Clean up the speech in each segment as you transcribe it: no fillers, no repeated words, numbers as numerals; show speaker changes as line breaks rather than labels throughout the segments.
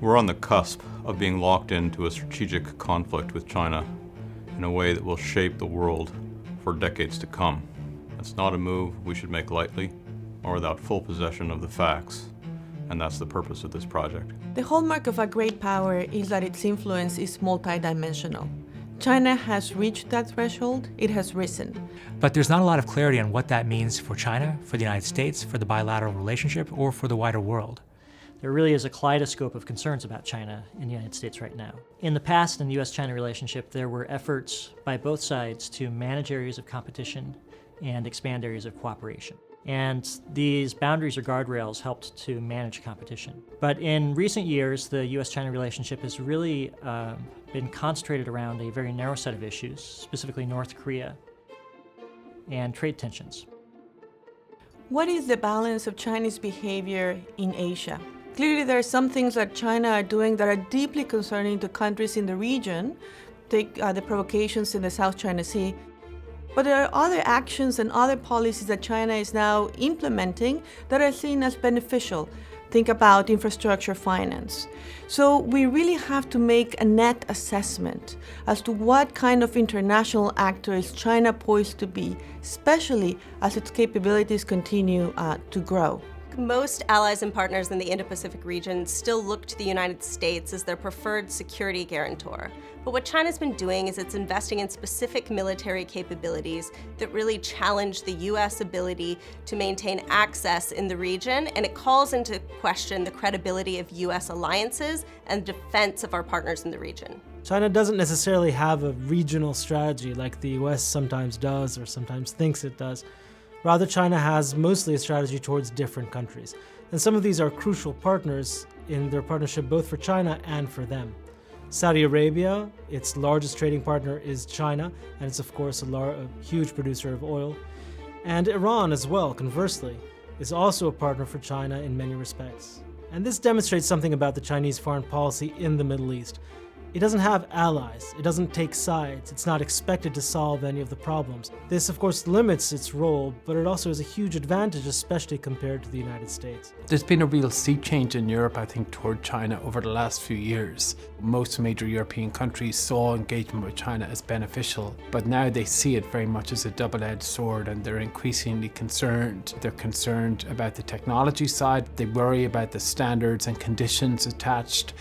We're on the cusp of being locked into a strategic conflict with China in a way that will shape the world for decades to come. It's not a move we should make lightly or without full possession of the facts, and that's the purpose of this project.
The hallmark of a great power is that its influence is multidimensional. China has reached that threshold, it has risen.
But there's not a lot of clarity on what that means for China, for the United States, for the bilateral relationship, or for the wider world.
There really is a kaleidoscope of concerns about China in the United States right now. In the past, in the U.S.-China relationship, there were efforts by both sides to manage areas of competition and expand areas of cooperation. And these boundaries or guardrails helped to manage competition. But in recent years, the U.S.-China relationship has really been concentrated around a very narrow set of issues, specifically North Korea and trade tensions.
What is the balance of Chinese behavior in Asia? Clearly, there are some things that China are doing that are deeply concerning to countries in the region. Take the provocations in the South China Sea. But there are other actions and other policies that China is now implementing that are seen as beneficial. Think about infrastructure finance. So we really have to make a net assessment as to what kind of international actor is China poised to be, especially as its capabilities continue to grow.
Most allies and partners in the Indo-Pacific region still look to the United States as their preferred security guarantor. But what China's been doing is it's investing in specific military capabilities that really challenge the U.S. ability to maintain access in the region, and it calls into question the credibility of U.S. alliances and defense of our partners in the region.
China doesn't necessarily have a regional strategy like the U.S. sometimes does or sometimes thinks it does. Rather, China has mostly a strategy towards different countries. And some of these are crucial partners in their partnership both for China and for them. Saudi Arabia, its largest trading partner, is China, and it's of course a huge producer of oil. And Iran as well, conversely, is also a partner for China in many respects. And this demonstrates something about the Chinese foreign policy in the Middle East. It doesn't have allies, it doesn't take sides, it's not expected to solve any of the problems. This of course limits its role, but it also has a huge advantage, especially compared to the United States.
There's been a real sea change in Europe, I think, toward China over the last few years. Most major European countries saw engagement with China as beneficial, but now they see it very much as a double-edged sword, and they're increasingly concerned. They're concerned about the technology side, they worry about the standards and conditions attached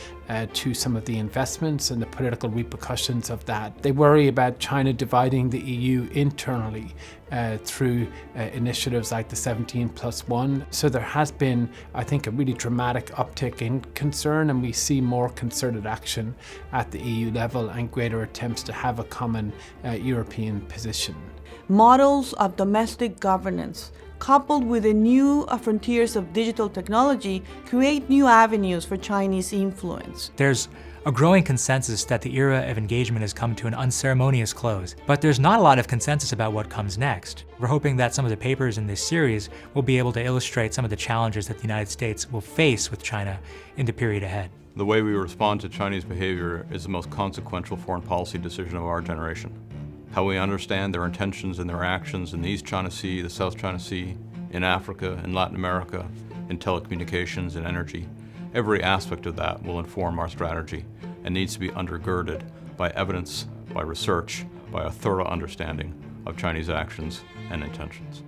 to some of the investments and the political repercussions of that. They worry about China dividing the EU internally through initiatives like the 17+1. So there has been, I think, a really dramatic uptick in concern, and we see more concerted action at the EU level and greater attempts to have a common European position.
Models of domestic governance, coupled with the new frontiers of digital technology, create new avenues for Chinese influence.
There's a growing consensus that the era of engagement has come to an unceremonious close, but there's not a lot of consensus about what comes next. We're hoping that some of the papers in this series will be able to illustrate some of the challenges that the United States will face with China in the period ahead.
The way we respond to Chinese behavior is the most consequential foreign policy decision of our generation. How we understand their intentions and their actions in the East China Sea, the South China Sea, in Africa, in Latin America, in telecommunications and energy. Every aspect of that will inform our strategy and needs to be undergirded by evidence, by research, by a thorough understanding of Chinese actions and intentions.